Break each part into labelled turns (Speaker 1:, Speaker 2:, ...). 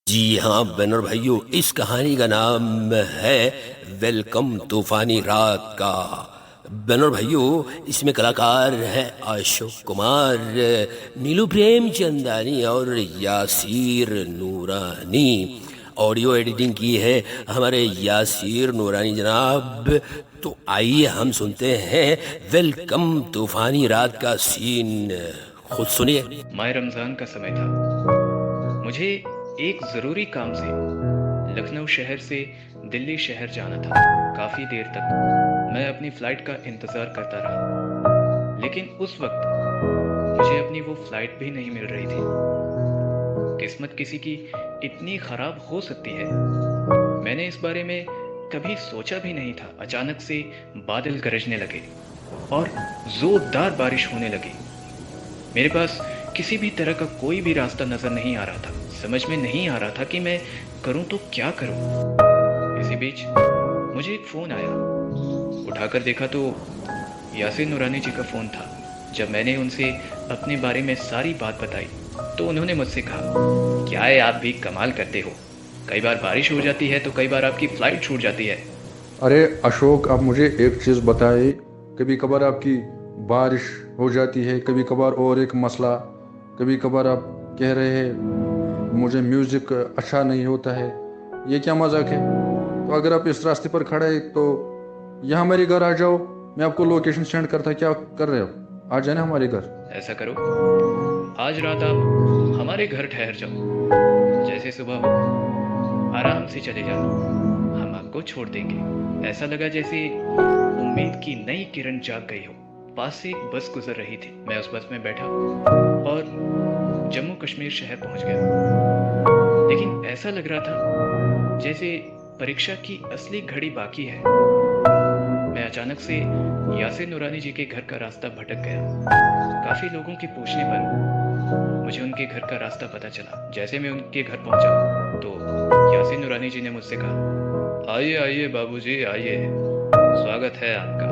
Speaker 1: जी हाँ बनर भाइयों, इस कहानी का नाम है वेलकम तूफानी रात का। बनर भाइयों, इसमें कलाकार हैं अशोक कुमार, नीलू प्रेमचंदानी और यासीर नूरानी। ऑडियो एडिटिंग की है हमारे यासीर नूरानी जनाब। तो आइए हम सुनते हैं वेलकम तूफानी रात का सीन, खुद सुनिए।
Speaker 2: माह रमज़ान का समय था। मुझे एक ज़रूरी काम से लखनऊ शहर से दिल्ली शहर जाना था। काफ़ी देर तक मैं अपनी फ़्लाइट का इंतज़ार करता रहा, लेकिन उस वक्त मुझे अपनी वो फ़्लाइट भी नहीं मिल रही थी। किस्मत किसी की इतनी ख़राब हो सकती है, मैंने इस बारे में कभी सोचा भी नहीं था। अचानक से बादल गरजने लगे और ज़ोरदार बारिश होने लगी। मेरे पास किसी भी तरह का कोई भी रास्ता नज़र नहीं आ रहा था। समझ में नहीं आ रहा था कि मैं करूं तो क्या करूं। इसी बीच मुझे एक फ़ोन आया। उठाकर देखा तो यासिर नूरानी जी का फ़ोन था। जब मैंने उनसे अपने बारे में सारी बात बताई तो उन्होंने मुझसे कहा, क्या है, आप भी कमाल करते हो। कई बार बारिश हो जाती है तो कई बार आपकी फ़्लाइट छूट जाती है।
Speaker 3: अरे अशोक, आप मुझे एक चीज़ बताइए। कभी कभार आपकी बारिश हो जाती है, कभी कभार और एक मसला, कभी कभार आप कह रहे हैं मुझे म्यूज़िक अच्छा नहीं होता है। ये क्या मजाक है? तो अगर आप इस रास्ते पर खड़े हैं तो यहाँ हमारे घर आ जाओ। मैं आपको लोकेशन सेंड करता। क्या कर रहे हो? आ जाना हमारे घर।
Speaker 2: ऐसा करो, आज रात आप हमारे घर ठहर जाओ। जैसे सुबह हो आराम से चले जाना, हम आपको छोड़ देंगे। ऐसा लगा जैसे उम्मीद की नई किरण जाग गई हो। पास से एक बस गुजर रही थी। मैं उस बस में बैठा और जम्मू कश्मीर शहर पहुंच गया। लेकिन ऐसा लग रहा था जैसे परीक्षा की असली घड़ी बाकी है। मैं अचानक से यासिर नूरानी जी के घर का रास्ता भटक गया। काफी लोगों के पूछने पर मुझे उनके घर का रास्ता पता चला। जैसे मैं उनके घर पहुंचा तो यासिर नूरानी जी ने मुझसे कहा, आइए आइए बाबूजी आइए, स्वागत है आपका।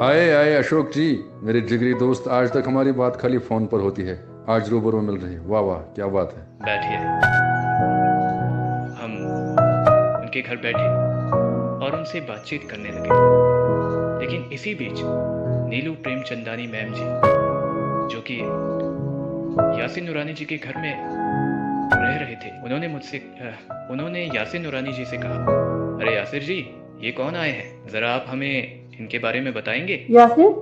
Speaker 3: आए आए अशोक जी, मेरे जिगरी दोस्त। आज तक हमारी बात खाली फ़ोन पर होती है, आज रूबरू मिल रही है। वाह वाह, क्या बात है।
Speaker 2: बैठिए। हम उनके घर बैठे और उनसे बातचीत करने लगे। लेकिन इसी बीच नीलू प्रेमचंदानी मैम जी, जो कि यासिर नूरानी जी के घर में रह रहे थे, उन्होंने यासिर नूरानी जी से कहा, अरे यासिर जी, ये कौन आए हैं, ज़रा आप हमें इनके बारे में बताएंगे।
Speaker 4: यासिर,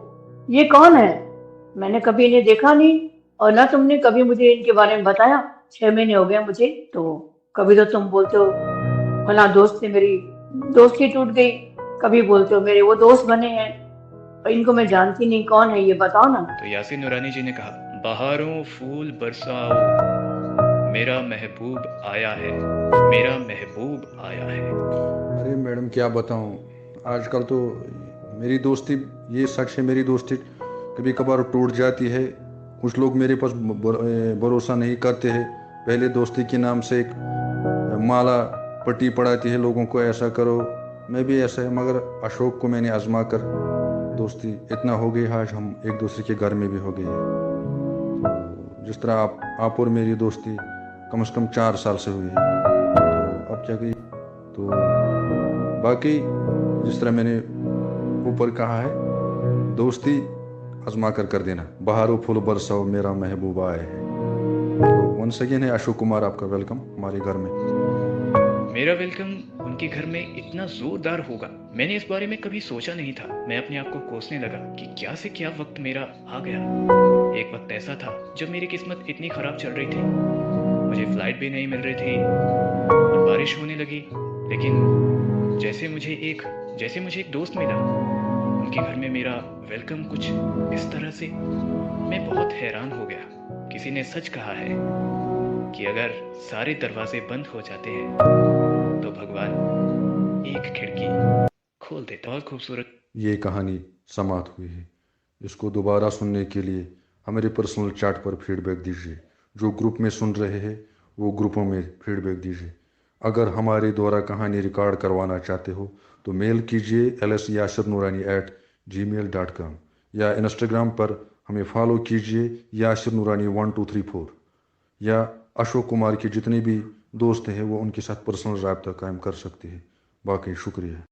Speaker 4: ये कौन है? मैंने कभी इन्हें देखा नहीं और ना तुमने कभी मुझे इनके बारे में बताया। 6 महीने हो गए मुझे। तो कभी तो तुम बोलते हो फला दोस्त से मेरी दोस्ती टूट गई, कभी बोलते हो मेरे वो दोस्त बने हैं, और इनको मैं जानती नहीं। कौन है ये बताओ ना।
Speaker 2: तो यासिर नूरानी जी ने कहा, बहारों फूल बरसाओ, मेरा महबूब आया है, मेरा महबूब आया है।
Speaker 3: अरे मैडम, क्या बताऊं। आजकल तो मेरी दोस्ती, ये सच है, मेरी दोस्ती कभी कभार टूट जाती है। कुछ लोग मेरे पास भरोसा नहीं करते हैं। पहले दोस्ती के नाम से एक माला पट्टी पढ़ाती है लोगों को, ऐसा करो। मैं भी ऐसा है, मगर अशोक को मैंने आजमा कर दोस्ती इतना हो गई, आज हम एक दूसरे के घर में भी हो गए हैं। तो जिस तरह आप और मेरी दोस्ती कम से कम 4 साल से हुई है, तो अब क्या कही। तो बाकी जिस तरह मैंने ऊपर कहा है, दोस्ती आजमा कर देना। बहारो फूल बरसाओ, मेरा महबूबा आए है। तो वंस अगेन है अशोक कुमार, आपका वेलकम हमारे घर में।
Speaker 2: मेरा वेलकम उनके घर में इतना जोरदार होगा, मैंने इस बारे में कभी सोचा नहीं था। मैं अपने आप को कोसने लगा कि क्या से क्या वक्त मेरा आ गया। एक वक्त ऐसा था जब मेरी किस्मत इतनी खराब चल रही थी, मुझे फ्लाइट भी नहीं मिल रही थी और बारिश होने लगी। लेकिन जैसे मुझे एक दोस्त मिला, उनके घर में मेरा वेलकम कुछ इस तरह से, मैं बहुत हैरान हो गया। किसी ने सच कहा है कि अगर सारे दरवाजे बंद हो जाते हैं तो भगवान एक खिड़की खोल देता। बहुत खूबसूरत।
Speaker 3: ये कहानी समाप्त हुई है। इसको दोबारा सुनने के लिए हमारे पर्सनल चैट पर फीडबैक दीजिए। जो ग्रुप में सुन रहे हैं वो ग्रुपों में फीडबैक दीजिए। अगर हमारे द्वारा कहानी रिकॉर्ड करवाना चाहते हो तो मेल कीजिए ls.yasirnoorani@gmail.com, या इंस्टाग्राम पर हमें फॉलो कीजिए यासिर नूरानी 1234, या अशोक कुमार के जितने भी दोस्त है वो उनके साथ पर्सनल रब्ता कायम कर सकती है। बाकी शुक्रिया।